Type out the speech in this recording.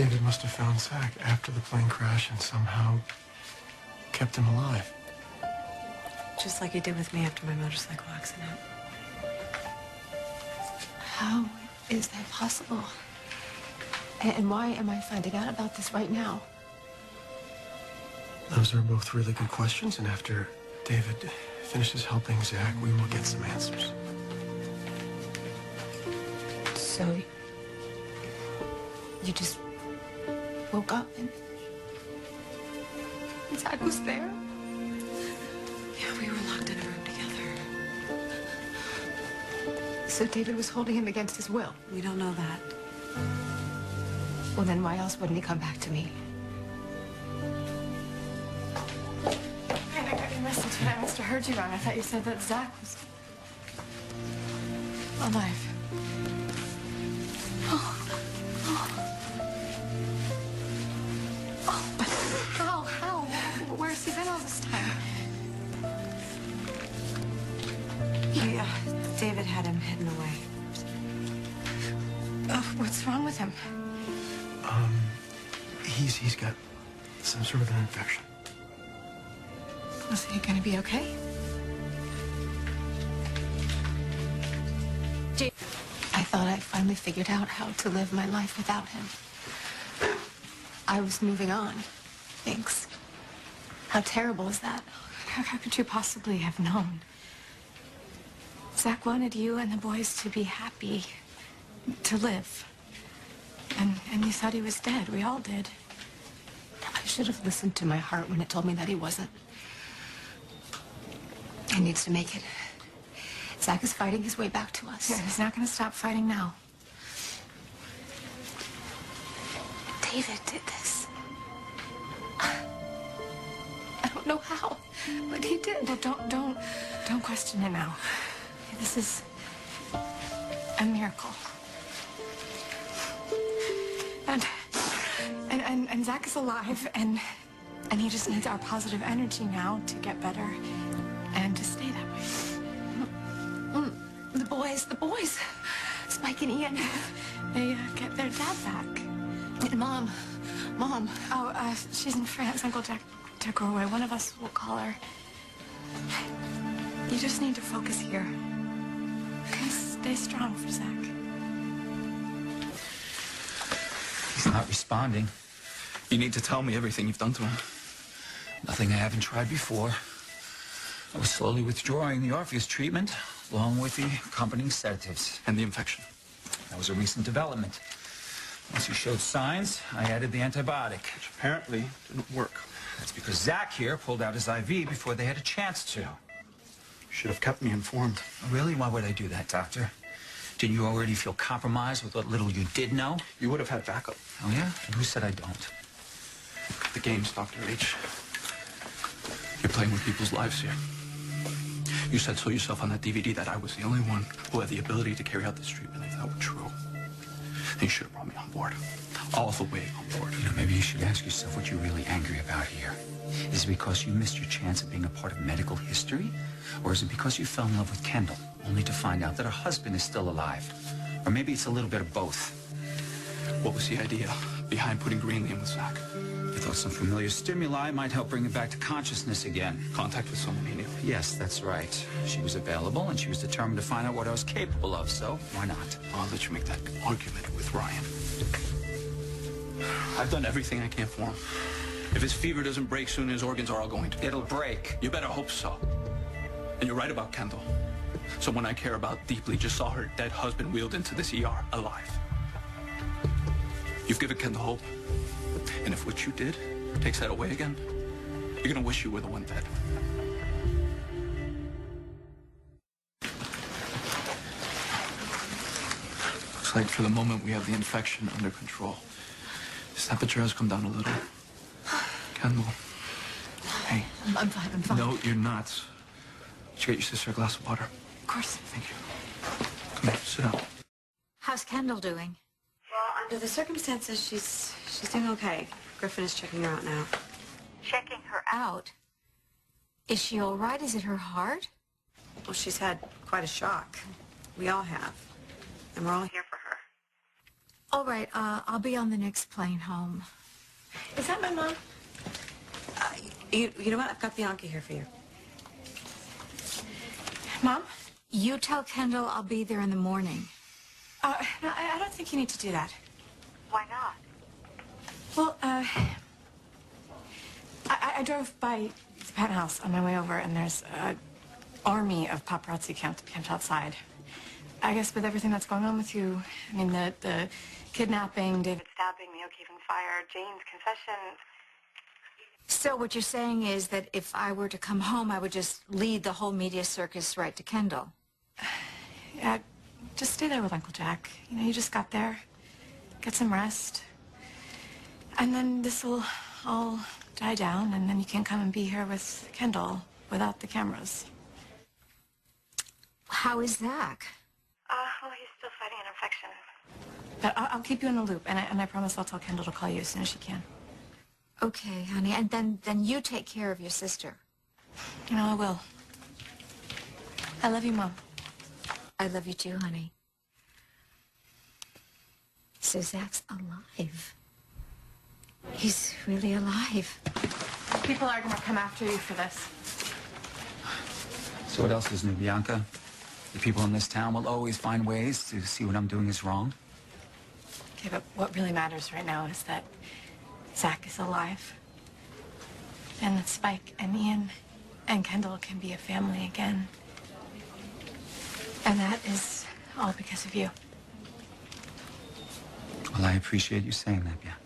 David must have found Zach after the plane crash and somehow kept him alive. Just like he did with me after my motorcycle accident. How is that possible? And why am I finding out about this right now? Those are both really good questions, and after David finishes helping Zach, we will get some answers. So, you just woke up and Zach was there? Yeah, we were locked in a room together. So David was holding him against his will? We don't know that. Well, then why else wouldn't he come back to me? I got your message, but I must have heard you wrong. I thought you said that Zach was alive. But how? Where's he been all this time? Yeah, David had him hidden away. What's wrong with him? He's got some sort of an infection. Was he gonna be okay? I thought I finally figured out how to live my life without him. I was moving on. Thanks. How terrible is that? How could you possibly have known? Zach wanted you and the boys to be happy, to live. And you thought he was dead. We all did. I should have listened to my heart when it told me that he wasn't. He needs to make it. Zach is fighting his way back to us. Yeah, he's not going to stop fighting now. David did this. I don't know how, but he did. Well, don't question it now. This is a miracle. And Zach is alive, and he just needs our positive energy now to get better and to stay that way. The boys, Spike and Ian, they get their dad back. And Mom. Oh, she's in France. Uncle Jack took her away. One of us will call her. You just need to focus here. Okay, stay strong for Zach. He's not responding. You need to tell me everything you've done to him. Nothing I haven't tried before. I was slowly withdrawing the Orpheus treatment, along with the accompanying sedatives. And the infection. That was a recent development. Once he showed signs, I added the antibiotic. Which apparently didn't work. That's because Zach here pulled out his IV before they had a chance to. You should have kept me informed. Really? Why would I do that, Doctor? Didn't you already feel compromised with what little you did know? You would have had backup. Oh, yeah? And who said I don't? The games, Dr. H. You're playing with people's lives here. You said so yourself on that DVD that I was the only one who had the ability to carry out this treatment, if that were true. Then you should have brought me on board. All the way on board. You know, maybe you should ask yourself what you're really angry about here. Is it because you missed your chance of being a part of medical history? Or is it because you fell in love with Kendall, only to find out that her husband is still alive? Or maybe it's a little bit of both. What was the idea behind putting Greenlee in with Zach? I thought some familiar stimuli might help bring him back to consciousness again. Contact with someone he knew. Yes, that's right. She was available, and she was determined to find out what I was capable of, so why not? I'll let you make that argument with Ryan. I've done everything I can for him. If his fever doesn't break soon, his organs are all going to. It'll break. You better hope so. And you're right about Kendall. Someone I care about deeply just saw her dead husband wheeled into this ER alive. You've given Kendall hope. And if what you did takes that away again, you're gonna wish you were the one dead. Looks like for the moment we have the infection under control. His temperature has come down a little. Kendall. Hey. I'm fine. No, you're not. Did you get your sister a glass of water? Of course. Thank you. Come here, sit down. How's Kendall doing? Well, under the circumstances, she's doing okay. Griffin is checking her out now. Checking her out? Is she all right? Is it her heart? Well, she's had quite a shock. We all have. And we're all here for her. All right, I'll be on the next plane home. Is that my mom? You know what? I've got Bianca here for you. Mom? You tell Kendall I'll be there in the morning. No, I don't think you need to do that. Why not? Well, I drove by the penthouse on my way over, and there's an army of paparazzi camped outside. I guess with everything that's going on with you, I mean, the kidnapping, David stabbing, the O'Keefe fire, Jane's confession. So what you're saying is that if I were to come home, I would just lead the whole media circus right to Kendall? Yeah, just stay there with Uncle Jack. You know, you just got there. Get some rest. And then this will all die down, and then you can come and be here with Kendall without the cameras. How is Zach? Well, he's still fighting an infection. But I'll keep you in the loop, and I promise I'll tell Kendall to call you as soon as she can. Okay, honey, and then you take care of your sister. You know, I will. I love you, Mom. I love you too, honey. So Zach's alive. He's really alive. People are going to come after you for this. So what else is new, Bianca? The people in this town will always find ways to see what I'm doing is wrong. Okay, but what really matters right now is that Zach is alive. And that Spike and Ian and Kendall can be a family again. And that is all because of you. Well, I appreciate you saying that, Bianca.